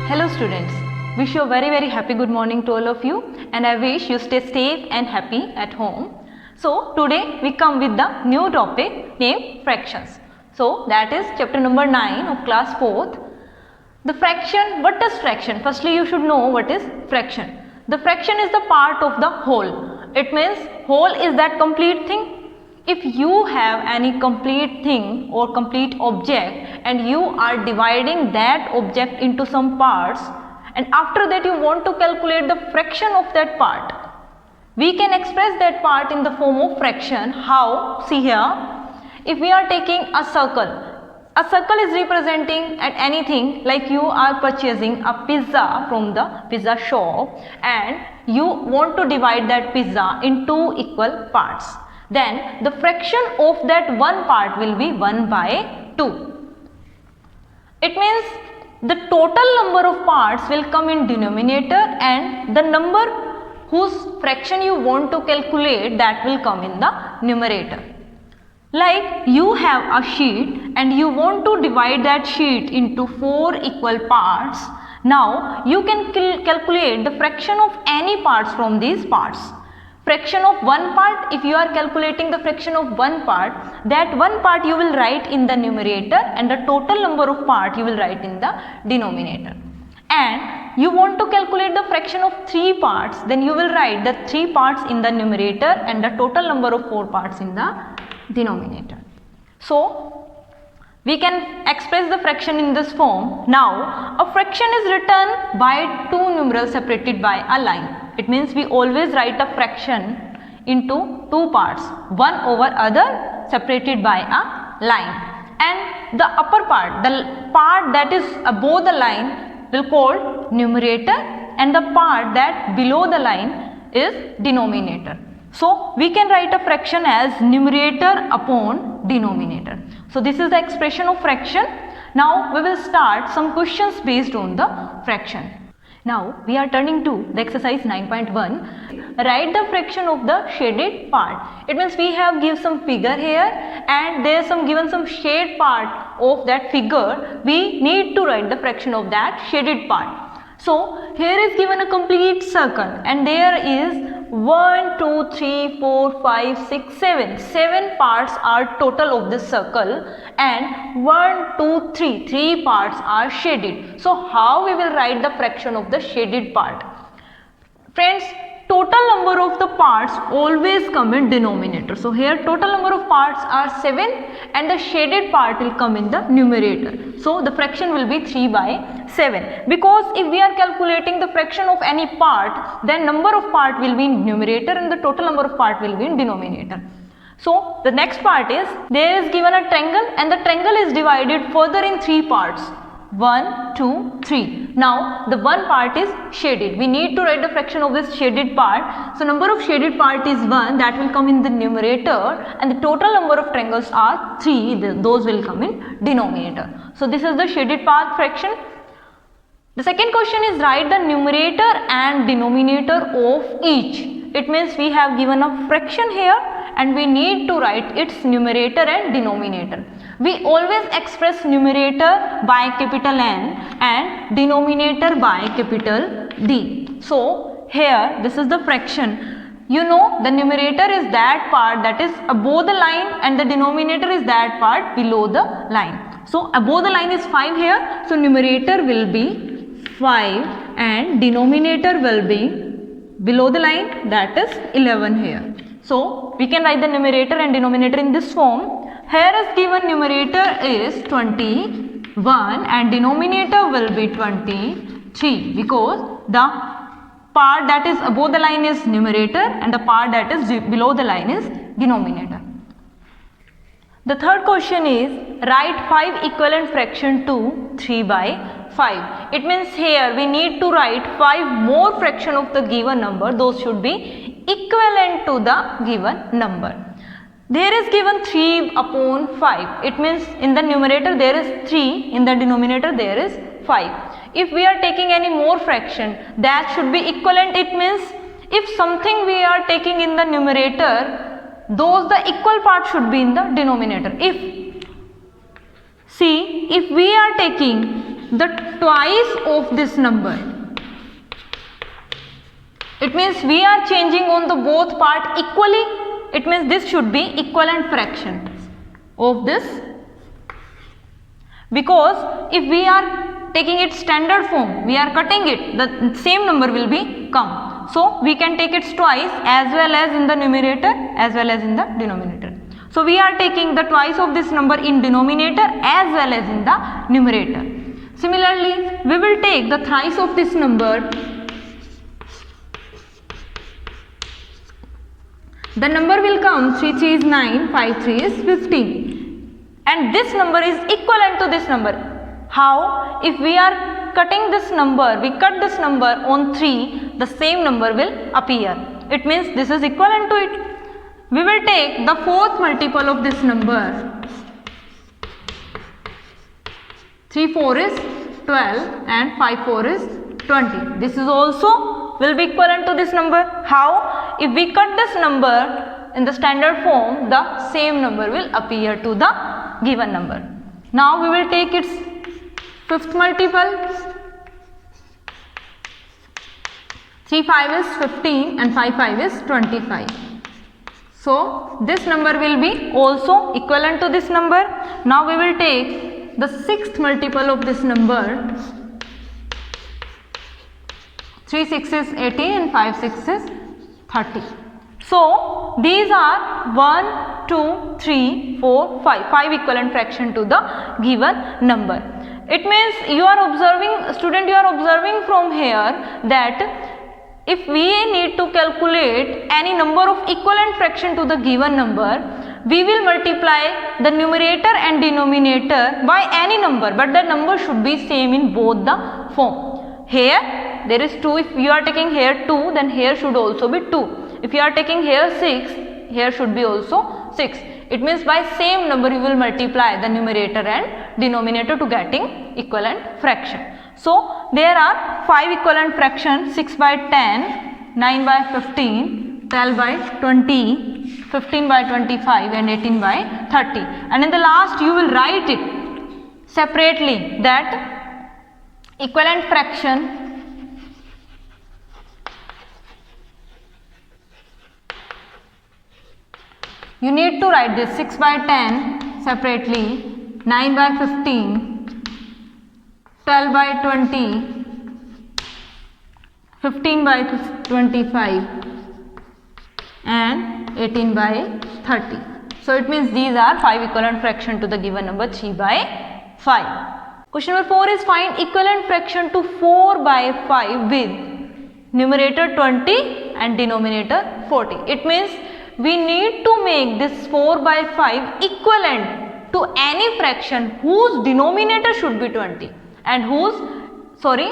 Hello students, wish you a very happy good morning to all of you, and I wish you stay safe and happy at home. So today we come with the new topic named fractions. So that is chapter number 9 of class 4th. The fraction, what is fraction? Firstly you should know what is fraction. The fraction is the part of the whole. It means whole is that complete thing. If you have any complete thing or complete object and you are dividing that object into some parts, and after that you want to calculate the fraction of that part, we can express that part in the form of fraction. How? See here, if we are taking a circle is representing at anything, like you are purchasing a pizza from the pizza shop and you want to divide that pizza into equal parts. Then the fraction of that one part will be 1 by 2. It means the total number of parts will come in denominator and the number whose fraction you want to calculate, that will come in the numerator. Like you have a sheet and you want to divide that sheet into 4 equal parts. Now you can calculate the fraction of any parts from these parts. Fraction of one part, if you are calculating the fraction of one part, that one part you will write in the numerator and the total number of part you will write in the denominator. And you want to calculate the fraction of 3 parts, then you will write the 3 parts in the numerator and the total number of 4 parts in the denominator. So we can express the fraction in this form. Now a fraction is written by two numerals separated by a line. It means we always write a fraction into two parts, one over other separated by a line, and the upper part, the part that is above the line, will called numerator, and the part that below the line is denominator. So we can write a fraction as numerator upon denominator. So this is the expression of fraction. Now we will start some questions based on the fraction. Now we are turning to the exercise 9.1. Write the fraction of the shaded part. It means we have given some figure here and there is given some shade part of that figure. We need to write the fraction of that shaded part. So here is given a complete circle and there is 1, 2, 3, 4, 5, 6, 7. 7 parts are total of this circle and 1, 2, 3. 3 parts are shaded. So how we will write the fraction of the shaded part? Friends, total number of the parts always come in denominator. So here total number of parts are 7 and the shaded part will come in the numerator. So the fraction will be 3 by 7. Because if we are calculating the fraction of any part, then number of part will be in numerator and the total number of part will be in denominator. So the next part is, there is given a triangle and the triangle is divided further in 3 parts. 1, 2, 3. Now the one part is shaded. We need to write the fraction of this shaded part. So number of shaded part is 1, that will come in the numerator, and the total number of triangles are 3, those will come in denominator. So this is the shaded part fraction. The second question is, write the numerator and denominator of each. It means we have given a fraction here and we need to write its numerator and denominator. We always express numerator by capital N and denominator by capital D. So here this is the fraction. You know the numerator is that part that is above the line and the denominator is that part below the line. So above the line is 5 here. So numerator will be 5 and denominator will be below the line, that is 11 here. So we can write the numerator and denominator in this form. Here is given numerator is 21 and denominator will be 23 because the part that is above the line is numerator and the part that is below the line is denominator. The third question is, write 5 equivalent fraction to 3 by 5. It means here we need to write 5 more fraction of the given number. Those should be equivalent to the given number. There is given 3 upon 5. It means in the numerator there is 3, in the denominator there is 5. If we are taking any more fraction, that should be equivalent. It means if something we are taking in the numerator, those the equal part should be in the denominator. If we are taking the twice of this number. It means we are changing on the both part equally. It means this should be equivalent fraction of this, because if we are taking its standard form, we are cutting it, the same number will be come. So we can take its twice as well as in the numerator as well as in the denominator. So we are taking the twice of this number in denominator as well as in the numerator. Similarly, we will take the thrice of this number. The number will come 3 3 is 9, 5 3 is 15, and this number is equivalent to this number. How? If we are cutting this number, we cut this number on 3, the same number will appear. It means this is equivalent to it. We will take the fourth multiple of this number. 3 4 is 12 and 5 4 is 20. This is also will be equivalent to this number. How? If we cut this number in the standard form, the same number will appear to the given number. Now we will take its fifth multiple. 3 5 is 15 and 5 5 is 25. So this number will be also equivalent to this number. Now we will take the sixth multiple of this number. 3 6 is 18 and 5 6 is 30. So these are 1, 2, 3, 4, 5. 5 equivalent fraction to the given number. It means you are observing, student, you are observing from here that if we need to calculate any number of equivalent fraction to the given number, we will multiply the numerator and denominator by any number, but the number should be same in both the form. Here there is 2, if you are taking here 2, then here should also be 2. If you are taking here 6, here should be also 6. It means by same number you will multiply the numerator and denominator to getting equivalent fraction. So there are 5 equivalent fractions: 6 by 10, 9 by 15, 12 by 20, 15 by 25 and 18 by 30. And in the last you will write it separately, that equivalent fraction you need to write this 6 by 10 separately, 9 by 15, 12 by 20, 15 by 25 and 18 by 30. So it means these are 5 equivalent fraction to the given number 3 by 5. Question number 4 is find equivalent fraction to 4 by 5 with numerator 20 and denominator 40. It means we need to make this 4 by 5 equivalent to any fraction whose denominator should be 20 and whose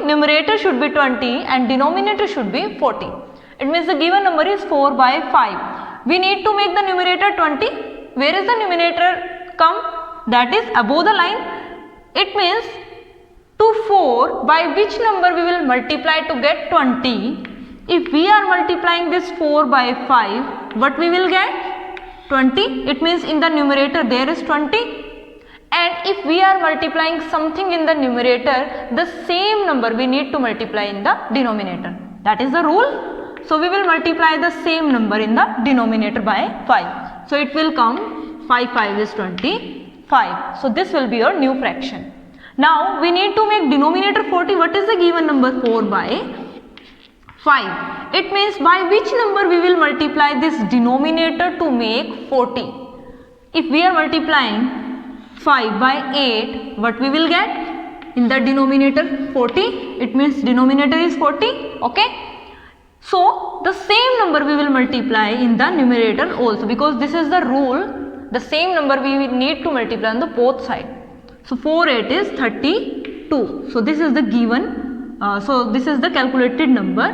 numerator should be 20 and denominator should be 40. It means the given number is 4 by 5. We need to make the numerator 20. Where is the numerator come? That is above the line. It means to 4 by which number we will multiply to get 20. If we are multiplying this 4 by 5, what we will get? 20. It means in the numerator there is 20. And if we are multiplying something in the numerator, the same number we need to multiply in the denominator. That is the rule. So we will multiply the same number in the denominator by 5. So it will come 5 5 is 25. So this will be your new fraction. Now we need to make denominator 40. What is the given number? 4 by 5. It means by which number we will multiply this denominator to make 40. If we are multiplying 5 by 8, what we will get? In the denominator 40. It means denominator is 40. Okay. So the same number we will multiply in the numerator also, because this is the rule. The same number we will need to multiply on the both side. So 4 8 is 32. So this is the given. This is the calculated number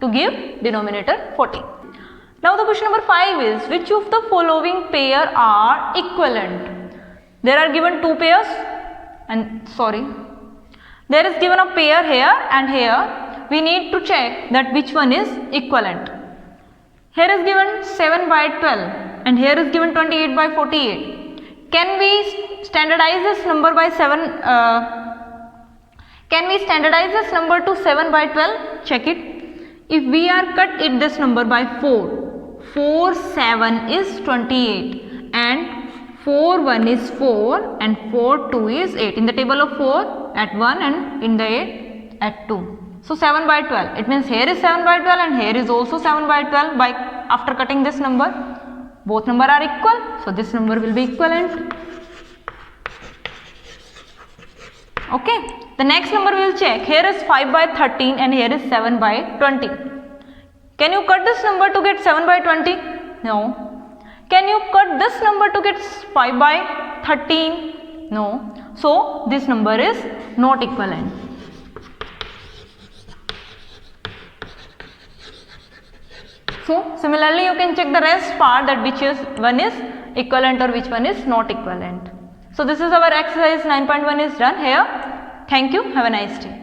to give denominator 40. Now the question number 5 is, which of the following pair are equivalent? There are given two pairs and there is given a pair here and here. We need to check that which one is equivalent. Here is given 7 by 12 and here is given 28 by 48. Can we standardize this number by 7 Can we standardize this number to 7 by 12? Check it. If we are cut it this number by 4, 4 7 is 28 and 4 1 is 4 and 4 2 is 8. In the table of 4 at 1 and in the 8 at 2. So 7 by 12. It means here is 7 by 12 and here is also 7 by 12 by after cutting this number. Both number are equal. So this number will be equivalent. Okay. The next number we will check. Here is 5 by 13 and here is 7 by 20. Can you cut this number to get 7 by 20? No. Can you cut this number to get 5 by 13? No. So this number is not equivalent. So similarly you can check the rest part, that which is one is equivalent or which one is not equivalent. So this is our exercise 9.1 is done here. Thank you. Have a nice day.